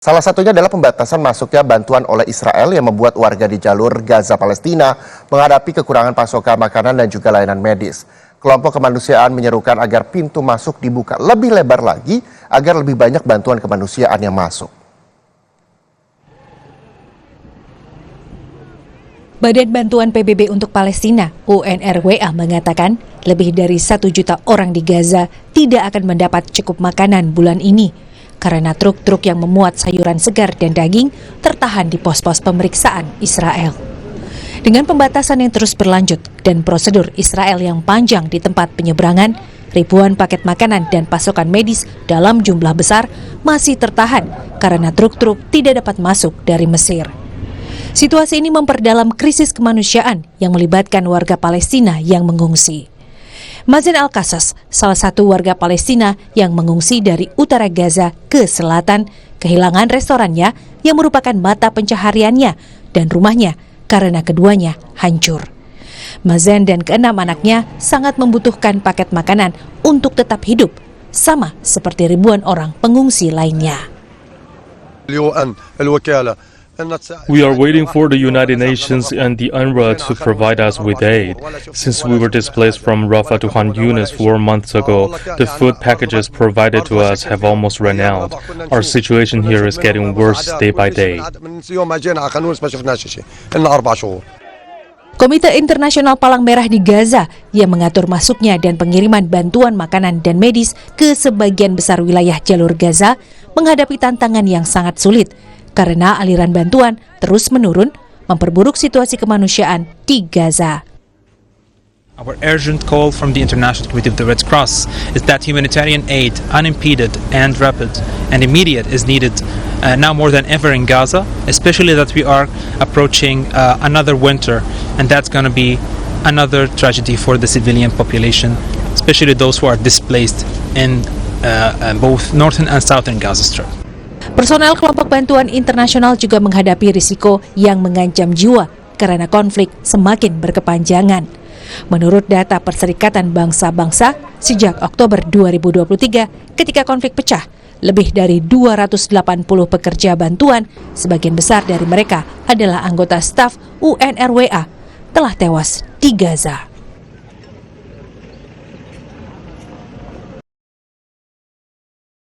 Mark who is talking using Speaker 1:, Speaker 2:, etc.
Speaker 1: Salah satunya adalah pembatasan masuknya bantuan oleh Israel yang membuat warga di jalur Gaza Palestina menghadapi kekurangan pasokan makanan dan juga layanan medis. Kelompok kemanusiaan menyerukan agar pintu masuk dibuka lebih lebar lagi agar lebih banyak bantuan kemanusiaan yang masuk.
Speaker 2: Badan Bantuan PBB untuk Palestina, UNRWA, mengatakan lebih dari 1 juta orang di Gaza tidak akan mendapat cukup makanan bulan ini karena truk-truk yang memuat sayuran segar dan daging tertahan di pos-pos pemeriksaan Israel. Dengan pembatasan yang terus berlanjut dan prosedur Israel yang panjang di tempat penyeberangan, ribuan paket makanan dan pasokan medis dalam jumlah besar masih tertahan karena truk-truk tidak dapat masuk dari Mesir. Situasi ini memperdalam krisis kemanusiaan yang melibatkan warga Palestina yang mengungsi. Mazen Al-Qasas, salah satu warga Palestina yang mengungsi dari utara Gaza ke selatan, kehilangan restorannya yang merupakan mata pencahariannya dan rumahnya karena keduanya hancur. Mazen dan keenam anaknya sangat membutuhkan paket makanan untuk tetap hidup, sama seperti ribuan orang pengungsi lainnya.
Speaker 3: We are waiting for the United Nations and the UNRWA to provide us with aid. Since we were displaced from Rafah to Khan Yunis 4 months ago, the food packages provided to us have almost run out. Our situation here is getting worse day by day.
Speaker 2: Komite Internasional Palang Merah di Gaza yang mengatur masuknya dan pengiriman bantuan makanan dan medis ke sebagian besar wilayah jalur Gaza menghadapi tantangan yang sangat sulit karena aliran bantuan terus menurun, memperburuk situasi kemanusiaan di Gaza.
Speaker 4: Our urgent call from the International Committee of the Red Cross is that humanitarian aid, unimpeded and rapid and immediate, is needed now more than ever in Gaza, especially that we are approaching another winter, and that's going to be another tragedy for the civilian population, especially those who are displaced in both northern and southern Gaza Strip.
Speaker 2: Personel kelompok bantuan internasional juga menghadapi risiko yang mengancam jiwa karena konflik semakin berkepanjangan. Menurut data Perserikatan Bangsa-Bangsa, sejak Oktober 2023 ketika konflik pecah, lebih dari 280 pekerja bantuan, sebagian besar dari mereka adalah anggota staf UNRWA, telah tewas di Gaza.